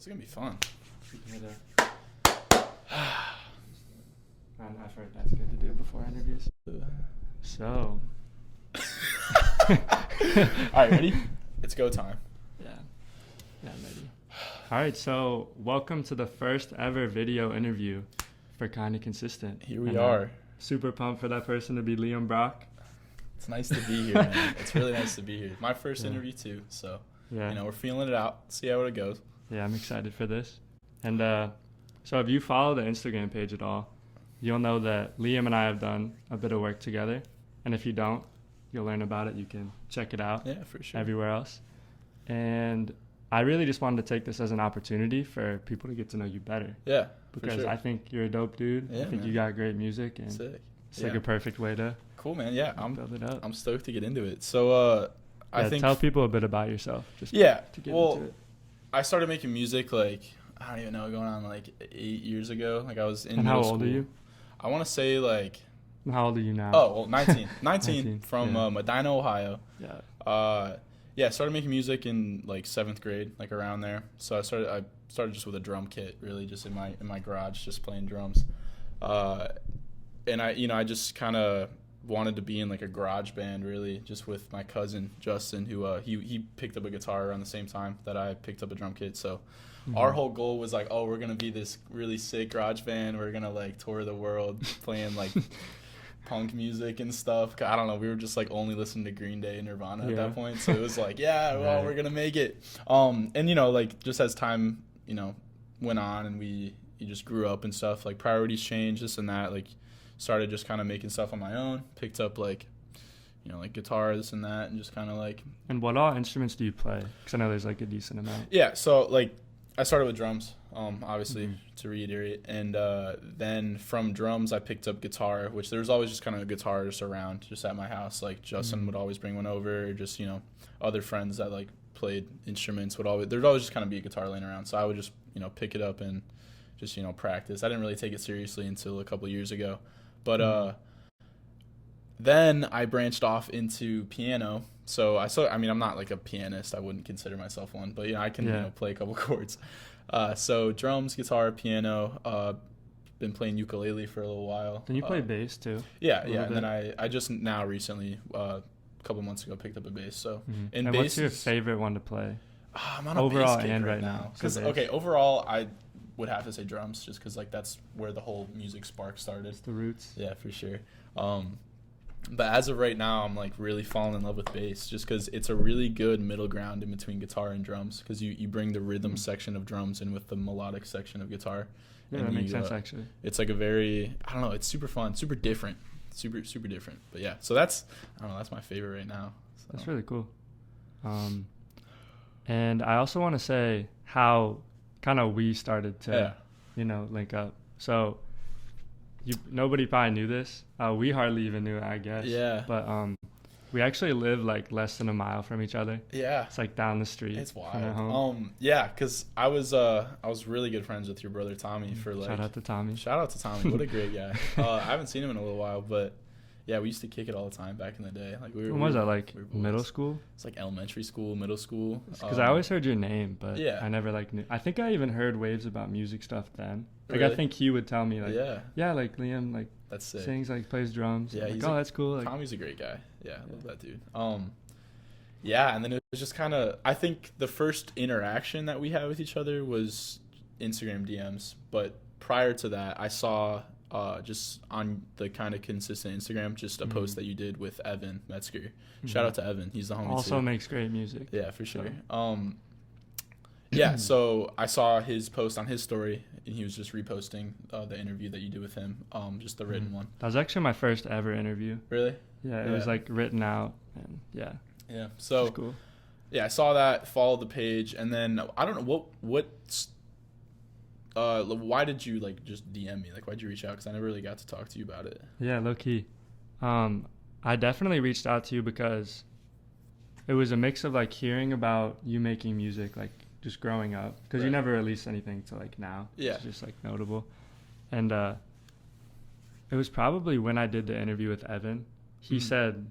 This is gonna be fun. I've heard that's good to do before interviews. So. All right, ready? It's go time. Yeah, I'm ready. All right, so welcome to the first ever video interview for Kinda Consistent. Here we are. Super pumped for that person to be Liam Brock. It's nice to be here, man. It's really nice to be here. My first interview too, so we're feeling it out. See how it goes. Yeah, I'm excited for this. And so if you follow the Instagram page at all, you'll know that Liam and I have done a bit of work together. And if you don't, you'll learn about it. You can check it out. Yeah, for sure. Everywhere else. And I really just wanted to take this as an opportunity for people to get to know you better. Yeah, because for sure. I think you're a dope dude. Yeah, I think you got great music, and sick. It's like a perfect way to cool, man. Yeah, build it up. I'm stoked to get into it. So I think tell people a bit about yourself. Just to get into it. I started making music like I don't even know, going on like 8 years ago. Like I was in and middle how old school. are you? I want to say like. How old are you now? Oh, well, 19. 19 from Medina, Ohio. Yeah. I started making music in like 7th grade, like around there. So I started just with a drum kit, really, just in my garage, just playing drums. And I just kind of wanted to be in like a garage band, really, just with my cousin Justin, who he picked up a guitar around the same time that I picked up a drum kit. So our whole goal was like, oh, we're gonna be this really sick garage band. We're gonna like tour the world playing like punk music and stuff. I don't know. We were just like only listening to Green Day and Nirvana at that point. So it was like, we're gonna make it. And like just as time went on and you just grew up and stuff, like priorities changed, this and that. Like started just kind of making stuff on my own. Picked up like like guitar, this and that, and just kind of like. And what all instruments do you play? Because I know there's like a decent amount. Yeah. So like I started with drums. Obviously, to reiterate, and then from drums I picked up guitar, which there was always just kind of a guitar just around, just at my house. Like Justin would always bring one over, or just other friends that like played instruments there'd always just kind of be a guitar laying around. So I would just pick it up and just practice. I didn't really take it seriously until a couple years ago, but then I branched off into piano. So I'm not like a pianist. I wouldn't consider myself one, but I can play a couple chords. So drums, guitar, piano, been playing ukulele for a little while. Then you play bass too? Yeah. And then I just now recently, a couple months ago, picked up a bass. So, and bass what's your favorite one to play? I'm on a overall bass kick and right now. Because overall I would have to say drums, just because like that's where the whole music spark started. It's the roots. Yeah, for sure. But as of right now, I'm like really falling in love with bass, just because it's a really good middle ground in between guitar and drums, because you bring the rhythm section of drums in with the melodic section of guitar. Yeah, that makes sense actually. It's like a very, I don't know, it's super fun, super different, super different. But yeah, so that's my favorite right now. So. That's really cool. And I also want to say how kind of we started to, link up. So. Nobody probably knew this. We hardly even knew it, I guess. Yeah. But we actually live like less than a mile from each other. Yeah. It's like down the street. It's wild. Yeah, because I was really good friends with your brother Tommy for like. Shout out to Tommy. What a great guy. I haven't seen him in a little while, but yeah, we used to kick it all the time back in the day. Like when was that? Like middle school? It's like elementary school, middle school. Because I always heard your name, but I never like knew. I think I even heard waves about music stuff then. Like really? I think he would tell me like, like Liam like that's sick. Sings, like plays drums. Yeah, like, that's cool. Like, Tommy's a great guy. Yeah, I love that dude. And then it was just kind of, I think the first interaction that we had with each other was Instagram DMs. But prior to that, I saw just on the Kind of Consistent Instagram, just a post that you did with Evan Metzger. Shout out to Evan. He's the homie also too. Makes great music. Yeah, for sure. So I saw his post on his story, and he was just reposting the interview that you did with him, just the written one. That was actually my first ever interview. Really? Yeah, it was like written out, and Yeah, so that's cool. Yeah, I saw that, followed the page, and then I don't know why did you like just DM me? Like, why'd you reach out? Because I never really got to talk to you about it. Yeah, low key. I definitely reached out to you because it was a mix of like hearing about you making music, like just growing up, because you never released anything to like now. Yeah, it's just like notable. And it was probably when I did the interview with Evan, he said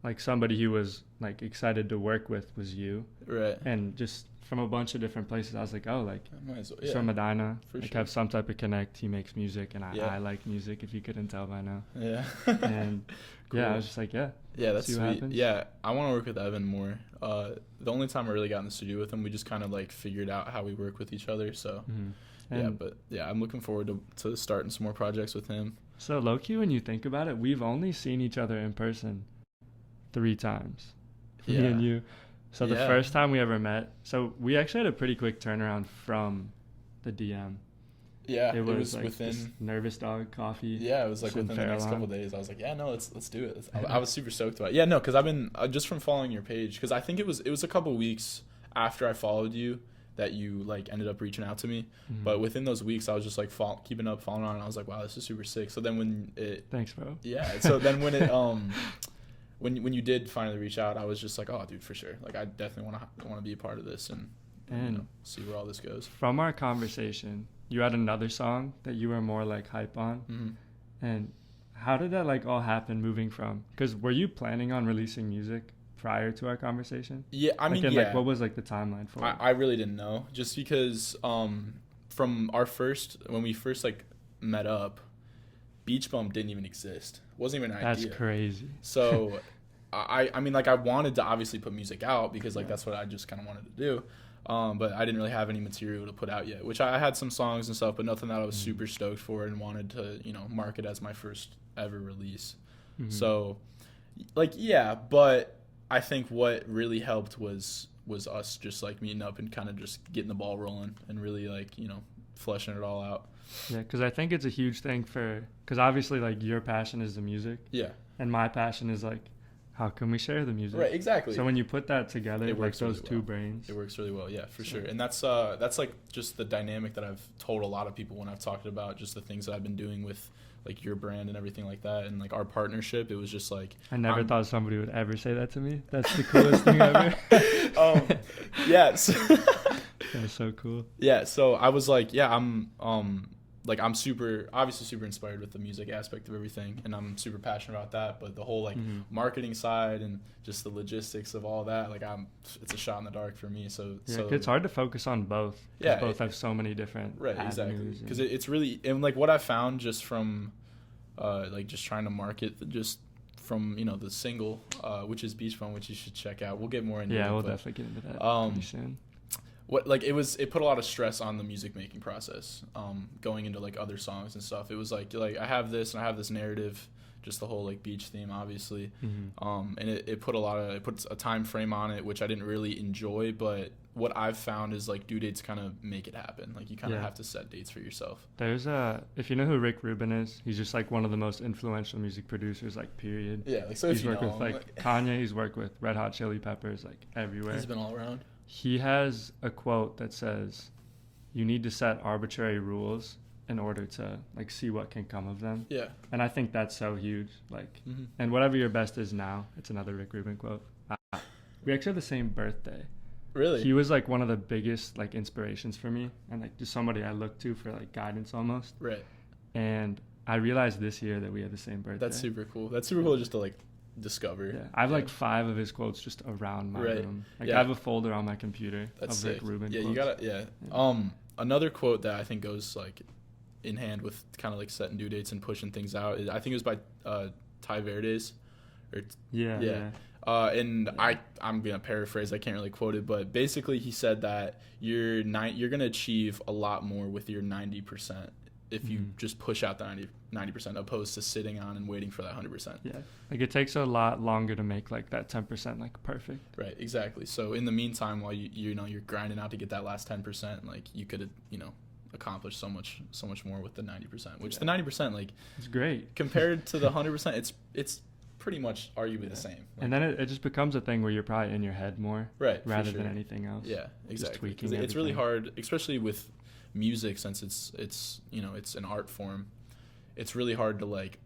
like somebody he was like excited to work with was you, right? And just from a bunch of different places. I was like, oh, like I might as well. he's Yeah, from Medina. for Like sure. have some type of connect. He makes music, and Yeah. I like music. If you couldn't tell by now. Yeah. And yeah, I Cool. was just like, yeah. Yeah, that's See what sweet. happens. Yeah, I want to work with Evan more. The only time I really got in the studio with him, we just kind of like figured out how we work with each other. So yeah, but yeah, I'm looking forward to starting some more projects with him. So low key, when you think about it, we've only seen each other in person 3 times. Yeah. Me and you. So the Yeah. first time we ever met, so we actually had a pretty quick turnaround from the DM. Yeah, It was like within. this Nervous Dog coffee. Yeah, it was like Sitting within the next Fairlawn. couple of days. I was like, yeah, no, let's do it. I was super stoked about it. Yeah, no, because I've been just from following your page, because I think it was a couple weeks after I followed you that you like ended up reaching out to me. Mhm. But within those weeks, I was just like keeping up, following on, and I was like, wow, this is super sick. So then when it, Thanks, bro. yeah, so then when it when you did finally reach out, I was just like, oh, dude, for sure. Like, I definitely want to be a part of this and see where all this goes. From our conversation, you had another song that you were more like hype on. Mm-hmm. And how did that like all happen moving from, because were you planning on releasing music prior to our conversation? Yeah, I mean, and, yeah. like, what was like the timeline for it? I really didn't know, just because from when we first like met up, Beach Bum didn't even exist. Wasn't even an idea. That's crazy. So I mean, like, I wanted to obviously put music out because like that's what I just kind of wanted to do. But I didn't really have any material to put out yet, which I had some songs and stuff, but nothing that I was super stoked for and wanted to, market as my first ever release. Mhm. So like, yeah, but I think what really helped was us just like meeting up and kind of just getting the ball rolling and really like, fleshing it all out. Yeah, because I think it's a huge thing because obviously like your passion is the music. Yeah. And my passion is like, how can we share the music? Right, exactly. So when you put that together, It like works those really two well. brains. It works really well, yeah, for sure. And that's like just the dynamic that I've told a lot of people when I've talked about just the things that I've been doing with like your brand and everything like that, and like our partnership. It was just like, I never thought somebody would ever say that to me. That's the coolest thing ever. Yeah. So That's so cool. yeah, so I was like, yeah, I'm super inspired with the music aspect of everything, and I'm super passionate about that, but the whole like marketing side and just the logistics of all that, like it's a shot in the dark for me. So It's hard to focus on both. Yeah, both have so many different exactly, because it's really, and like what I found just from like just trying to market just from the single, which is Beach Bum, which you should check out. We'll get more into it. Yeah, we'll definitely get into that pretty soon. What like it put a lot of stress on the music making process, going into like other songs and stuff. It was like I have this and I have this narrative, just the whole like beach theme, obviously, and it puts a time frame on it, which I didn't really enjoy. But what I've found is like due dates kind of make it happen. Like you kind of have to set dates for yourself. There's if you know who Rick Rubin is, he's just like one of the most influential music producers, like period. Yeah, like so he's if you worked know with like Kanye, he's worked with Red Hot Chili Peppers, like everywhere. He's been all around. He has a quote that says, "You need to set arbitrary rules in order to like see what can come of them." Yeah. And I think that's so huge. Like, and whatever your best is now, it's another Rick Rubin quote. We actually have the same birthday. Really? He was like one of the biggest like inspirations for me, and like just somebody I look to for like guidance almost. Right. And I realized this year that we had the same birthday. That's super cool. That's super cool just to like discover. Yeah, I have like 5 of his quotes just around my room. Like I have a folder on my computer of sick. Rick Rubin Yeah, quotes. you gotta. Another quote that I think goes like in hand with kind of like setting due dates and pushing things out. I think it was by Ty Verdes. And I'm gonna paraphrase. I can't really quote it, but basically he said that you're gonna achieve a lot more with your 90% if you just push out the 90% opposed to sitting on and waiting for that 100%. Yeah, like it takes a lot longer to make like that 10% like perfect. Right, exactly. So in the meantime, while you're grinding out to get that last 10%, like you could accomplish so much more with the 90%. Which the 90% like it's great compared to the 100%. It's pretty much arguably the same. Like, and then it just becomes a thing where you're probably in your head more, right? Rather than anything else. Yeah, exactly. Just tweaking it's really hard, especially with music, since it's an art form. It's really hard to like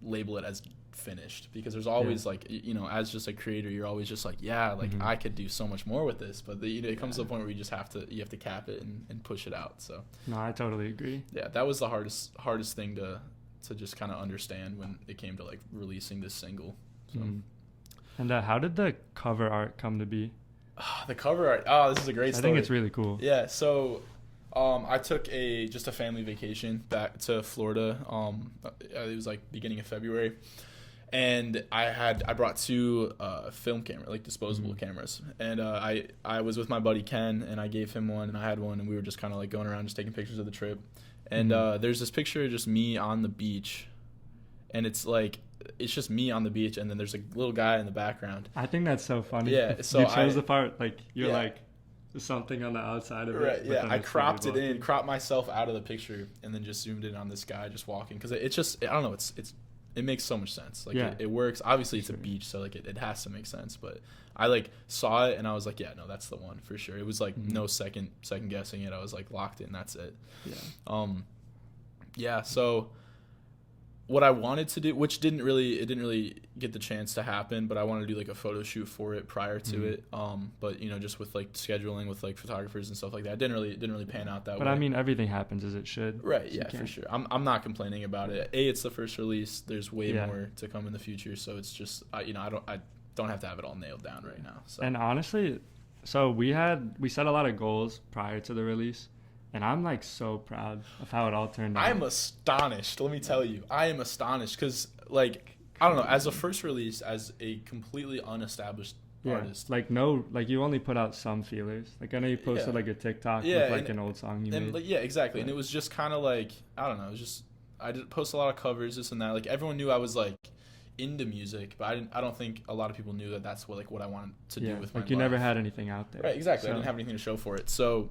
label it as finished, because there's always like as just a creator, you're always just like I could do so much more with this, but it comes to a point where you have to cap it and push it out. So no, I totally agree. Yeah, that was the hardest thing to just kind of understand when it came to like releasing this single. So. And how did the cover art come to be? The cover art. Oh, this is a great I story. think it's really cool. Yeah, so I took just a family vacation back to Florida. It was like beginning of February, and I brought two film camera, like disposable cameras, and I was with my buddy Ken, and I gave him one, and I had one, and we were just kind of like going around just taking pictures of the trip, and there's this picture of just me on the beach, and it's just me on the beach, and then there's a little guy in the background. I think that's so funny. Yeah, so you chose the part like you're like something on the outside of it. Right. Yeah, I cropped cropped myself out of the picture, and then just zoomed in on this guy just walking, because it's just, I don't know, it makes so much sense. Like it works. Obviously, it's a beach, so like it has to make sense. But I like saw it, and I was like, yeah, no, that's the one for sure. It was like no second guessing it. I was like locked in. That's it. Yeah. Yeah. So what I wanted to do, which didn't really get the chance to happen, but I wanted to do like a photo shoot for it prior to it. But just with like scheduling with like photographers and stuff like that, it didn't really pan out that way. But I mean, everything happens as it should. Right. Yeah, for sure. I'm not complaining about it. It's the first release. There's way more to come in the future. So it's just, I don't have to have it all nailed down right now. So. And honestly, so we set a lot of goals prior to the release. And I'm like so proud of how it all turned out. I'm astonished. Let me tell you, I am astonished because, like, I don't know, as a first release, as a completely unestablished artist, like you only put out some feelers. Like I know you posted like a TikTok with like an old song you made. Like, yeah, exactly. And it was just kind of like, I don't know, it was just, I did post a lot of covers, this and that. Like everyone knew I was like into music, but I don't think a lot of people knew that that's what I wanted to do with my life. Like you never had anything out there. Right. Exactly. So. I didn't have anything to show for it. So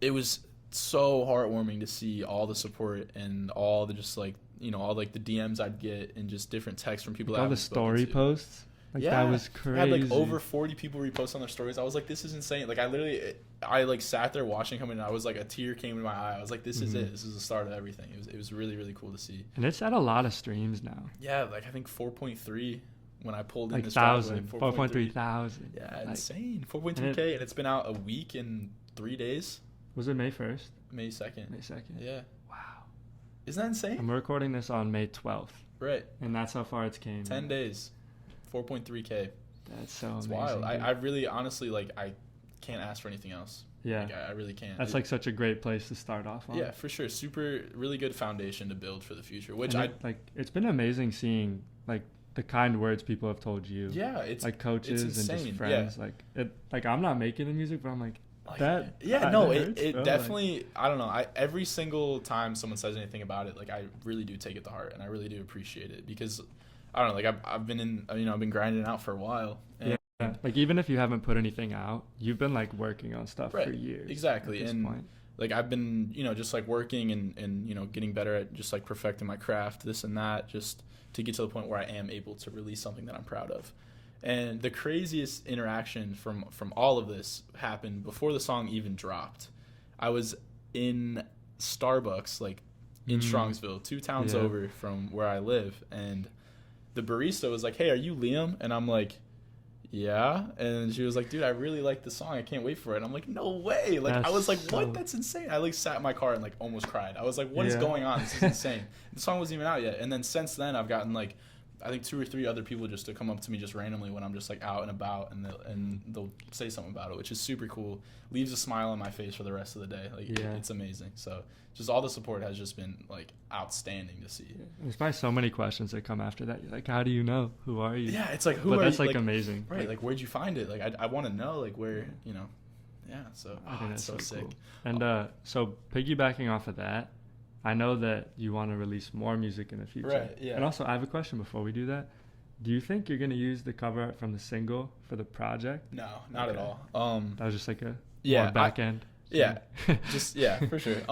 it was so heartwarming to see all the support and all the just like all like the DMs I'd get and just different texts from people. Like all the story posts. Like that was crazy. I had like over 40 people repost on their stories. I was like, this is insane. Like I like sat there watching him, and I was like, a tear came in my eye. I was like, this is it. This is the start of everything. It was really, really cool to see. And it's at a lot of streams now. Yeah, like I think 4.3 when I pulled like in this 4.3 thousand. Yeah, like, insane. 4.3K, and it's been out a week and 3 days. Was it May 1st? May 2nd. May 2nd. Yeah. Wow. Isn't that insane? I'm recording this on May 12th. Right. And that's how far it's came. 10 days. 4.3K. That's so it's amazing. Wild. I really, honestly, like, I can't ask for anything else. Yeah. Like, I really can't. That's like such a great place to start off on. Yeah, for sure. Really good foundation to build for the future, which it's been amazing seeing, like, the kind words people have told you. Yeah, it's like coaches and just friends. Yeah. Like I'm not making the music, but I'm like, it definitely, I don't know, every single time someone says anything about it, like I really do take it to heart, and I really do appreciate it, because I don't know, like I've been grinding out for a while, and like even if you haven't put anything out, you've been like working on stuff for years. Exactly. And point. Like I've been just like working and getting better at just like perfecting my craft, this and that, just to get to the point where I am able to release something that I'm proud of. And the craziest interaction from all of this happened before the song even dropped. I was in Starbucks, like in Strongsville, 2 towns over from where I live, and the barista was like, "Hey, are you Liam?" And I'm like, "Yeah." And she was like, "Dude, I really like the song. I can't wait for it." And I'm like, "No way!" Like I was like, "What? That's insane!" I like sat in my car and like almost cried. I was like, "What is going on? This is insane." The song wasn't even out yet. And then since then, I've gotten like, I think 2 or 3 other people just to come up to me just randomly when I'm just like out and about, and they'll say something about it, which is super cool. Leaves a smile on my face for the rest of the day. Like it's amazing. So just all the support has just been like outstanding to see. Yeah. There's probably so many questions that come after that. You're like, how do you know? Who are you? Yeah, it's like who. But are that's you? Like amazing. Right? Like where'd you find it? Like I want to know like where Yeah. So I think that's so sick. Cool. And so piggybacking off of that, I know that you want to release more music in the future. Right, yeah. And also, I have a question before we do that. Do you think you're going to use the cover art from the single for the project? No, not at all. That was just like a more back end. Yeah, for sure.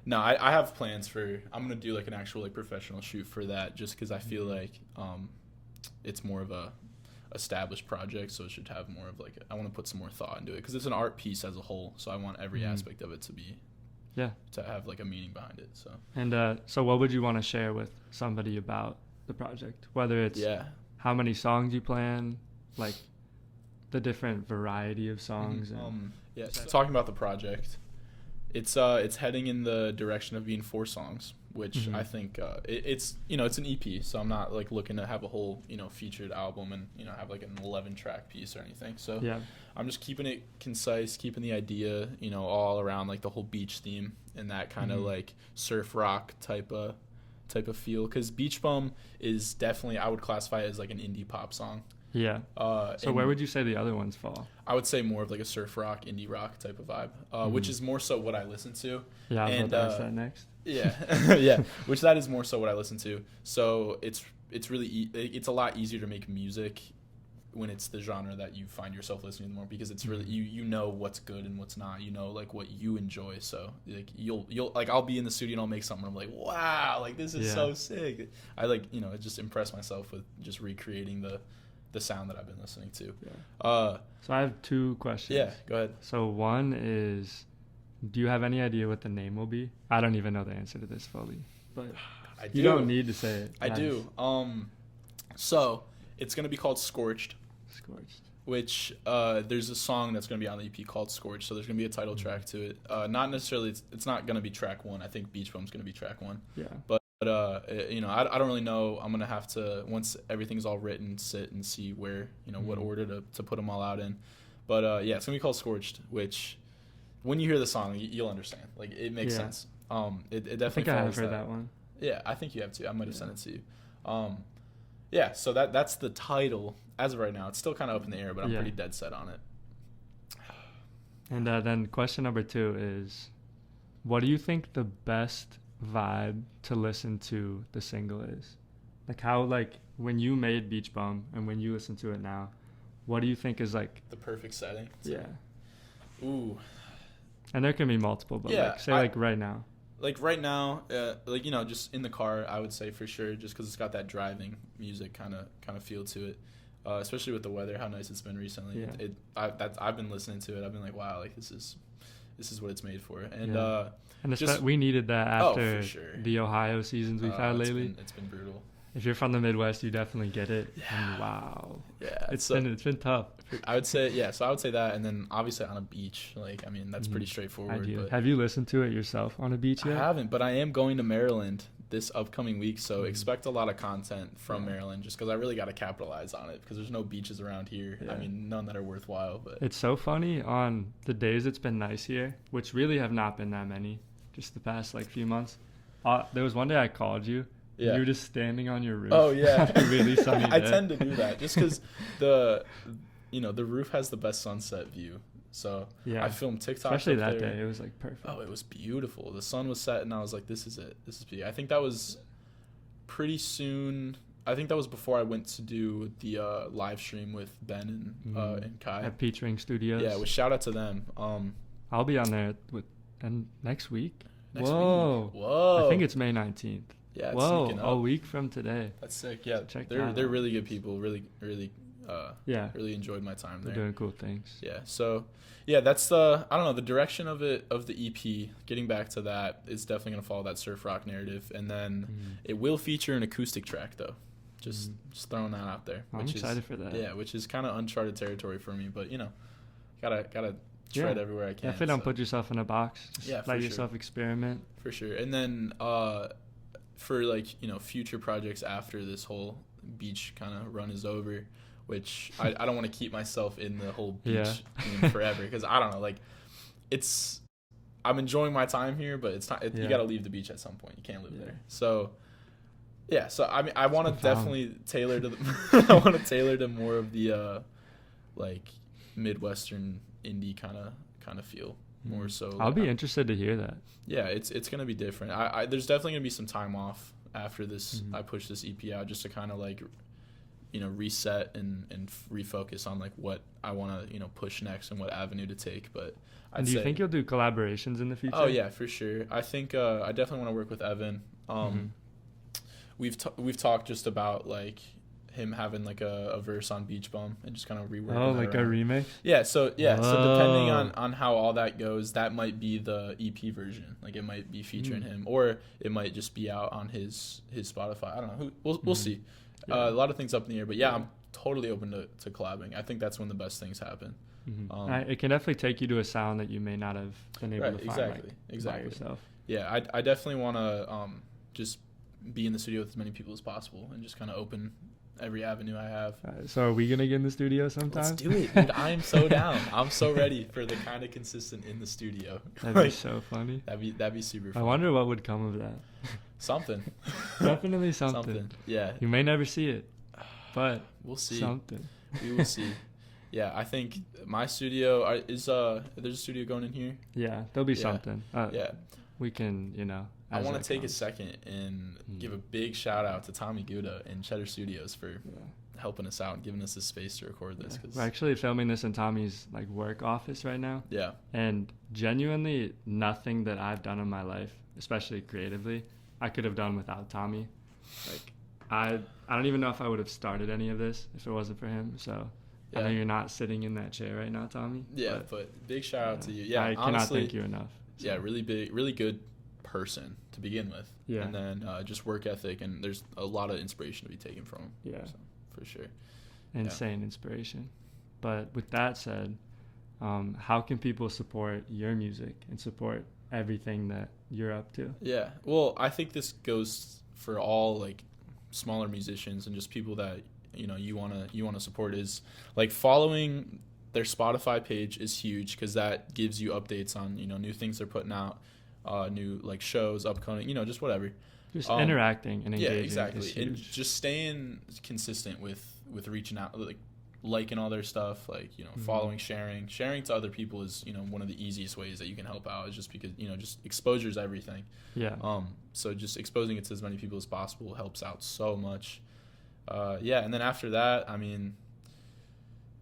No, I have plans for, I'm going to do like an actual like professional shoot for that, just because I feel like it's more of a established project, so it should have more of like, I want to put some more thought into it, because it's an art piece as a whole, so I want every aspect of it to be to have like a meaning behind it. So and so what would you want to share with somebody about the project, whether it's how many songs you plan, like the different variety of songs? So talking about the project, It's heading in the direction of being 4 songs, which I think it's it's an EP, so I'm not like looking to have a whole featured album and have like an 11-track piece or anything. So Yeah. I'm just keeping it concise, keeping the idea all around like the whole beach theme and that kind of like surf rock type of feel, because Beach Bum is definitely, I would classify it as like an indie pop song. Yeah. So where would you say the other ones fall? I would say more of like a surf rock, indie rock type of vibe, which is more so what I listen to. Yeah, I was about to ask that next. Yeah, yeah. Which that is more so what I listen to. So it's really it's a lot easier to make music when it's the genre that you find yourself listening to more, because it's really you know what's good and what's not. Like what you enjoy. So like you'll like I'll be in the studio and I'll make something. I'm like, wow, like this is so sick. I like I just impress myself with just recreating the sound that I've been listening to. Yeah. So I have 2 questions. Yeah, go ahead. So one is, do you have any idea what the name will be? I don't even know the answer to this fully, but you don't need to say it. I do. So it's gonna be called Scorched. Which there's a song that's gonna be on the EP called Scorched. So there's gonna be a title track to it. Not necessarily. It's not gonna be track 1. I think Beach Bum's gonna be track 1. Yeah. But I don't really know. I'm gonna have to, once everything's all written, sit and see where what order to put them all out in. But yeah, it's gonna be called Scorched, which when you hear the song, you'll understand. Like it makes sense. It definitely. I think I have heard that one. Yeah, I think you have too. I might have sent it to you. Yeah, so that's the title as of right now. It's still kind of up in the air, but I'm pretty dead set on it. And then question number 2 is, what do you think the best vibe to listen to the single is? Like how, like when you made Beach Bum and when you listen to it now, what do you think is like the perfect setting? Ooh. And there can be multiple, but like say like right now. Like right now, like just in the car, I would say for sure, just because it's got that driving music kind of feel to it, especially with the weather, how nice it's been recently. Yeah. I've been listening to it. I've been like, wow, like this is what it's made for. And and we needed that after the Ohio seasons we've had lately. It's been brutal. If you're from the Midwest, you definitely get it. Yeah. And wow. Yeah. It's been tough. I would say so I would say that, and then obviously on a beach, like I mean that's pretty straightforward. But have you listened to it yourself on a beach yet? I haven't, but I am going to Maryland this upcoming week, so expect a lot of content from Maryland, just because I really got to capitalize on it, because there's no beaches around here. I mean, none that are worthwhile. But it's so funny on the days it's been nice here, which really have not been that many, just the past like few months. There was one day I called you. Yeah. You were just standing on your roof. Oh yeah, really sunny day. I tend to do that just because the roof has the best sunset view. So I filmed TikToks. Especially that day, it was like perfect. Oh, it was beautiful. The sun was set, and I was like, "This is it. This is beautiful." I think that was pretty soon. I think that was before I went to do the live stream with Ben and Kai at Peach Ring Studios. Yeah, with shout out to them. I'll be on there next week. Whoa! I think it's May 19th. Yeah, it's whoa, a week from today. That's sick. Yeah, so they're really good people. Really really enjoyed my time there. They're doing cool things. Yeah. So that's the direction of the EP. Getting back to that, is definitely gonna follow that surf rock narrative, and then it will feature an acoustic track though. Just throwing that out there. I'm excited for that. Yeah, which is kind of uncharted territory for me, but gotta tread everywhere I can. Definitely don't put yourself in a box. Just let yourself experiment. For sure. And then for like future projects after this whole beach kind of run is over, which I don't want to keep myself in the whole beach theme forever, because I don't know, like I'm enjoying my time here, but it's not. You got to leave the beach at some point. You can't live there. So I mean, I want to definitely tailor to I want to tailor to more of the like Midwestern indie kind of feel. More so. I'll be interested to hear that. Yeah, it's gonna be different. There's definitely gonna be some time off after this. I push this EP out just to kind of like, reset and refocus on like what I want to push next and what avenue to take. But do you think you'll do collaborations in the future? Oh yeah, for sure. I think I definitely want to work with Evan. We've talked just about like him having like a verse on Beach Bum and just kind of reworking. Oh, like around. A remix? Yeah, so depending on how all that goes, that might be the EP version. Like it might be featuring him, or it might just be out on his Spotify. I don't know. We'll see. A lot of things up in the air, but I'm totally open to collabing. I think that's when the best things happen. It can definitely take you to a sound that you may not have been able to find by yourself. Yeah, I definitely want to just be in the studio with as many people as possible and just kind of open every avenue I have. So are we gonna get in the studio sometime? Let's do it, dude. I am so down. I'm so ready for the kind of consistent in the studio. That'd be so funny. That'd be super fun. I wonder what would come of that. Something. Definitely something. Yeah. You may never see it, but we'll see. Something. We will see. Yeah, I think my studio is there's a studio going in here. Yeah, there'll be something. Yeah. We can, I want to take a second and give a big shout out to Tommy Gouda and Cheddar Studios for helping us out and giving us the space to record this. We're actually filming this in Tommy's work office right now. Yeah. And genuinely nothing that I've done in my life, especially creatively, I could have done without Tommy. I don't even know if I would have started any of this if it wasn't for him. So I know you're not sitting in that chair right now, Tommy. Yeah, but big shout out to you. Yeah, I cannot thank you enough. So. Yeah, really good person to begin with. Yeah. And then just work ethic, and there's a lot of inspiration to be taken from him. Yeah. So, for sure. Insane inspiration. But with that said, how can people support your music and support everything that you're up to? Yeah. Well, I think this goes for all smaller musicians and just people that you want to support is following their Spotify page is huge because that gives you updates on new things they're putting out, new shows upcoming, just whatever. Just interacting and engaging. Yeah, exactly. Is huge. And just staying consistent with reaching out, liking all their stuff, following, sharing to other people is one of the easiest ways that you can help out is just because just exposure is everything. Yeah. So just exposing it to as many people as possible helps out so much. And then after that, I mean,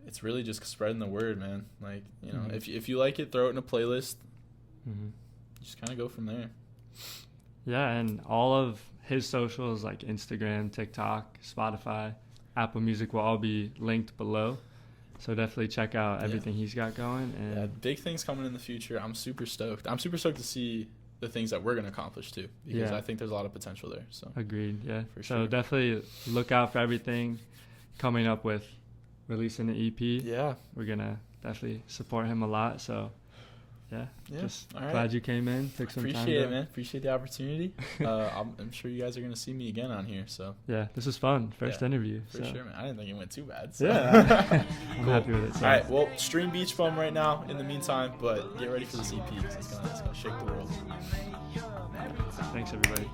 it's really just spreading the word, man. If you like it, throw it in a playlist. Just kind of go from there. Yeah, and all of his socials like Instagram, TikTok, Spotify, Apple Music will all be linked below. So definitely check out everything he's got going. And big things coming in the future. I'm super stoked. I'm super stoked to see the things that we're going to accomplish too, because I think there's a lot of potential there. So agreed. Yeah. For sure. So definitely look out for everything coming up with releasing an EP. Yeah. We're going to definitely support him a lot. So just all right. Glad you came in. Took some time. Appreciate it, man. Appreciate the opportunity. I'm sure you guys are going to see me again on here. So yeah, this was fun. First interview. For sure, man. I didn't think it went too bad. So. Yeah. I'm happy with it. So. All right. Well, stream Beach Bum right now in the meantime, but get ready for this EP because it's gonna shake the world. Thanks, everybody.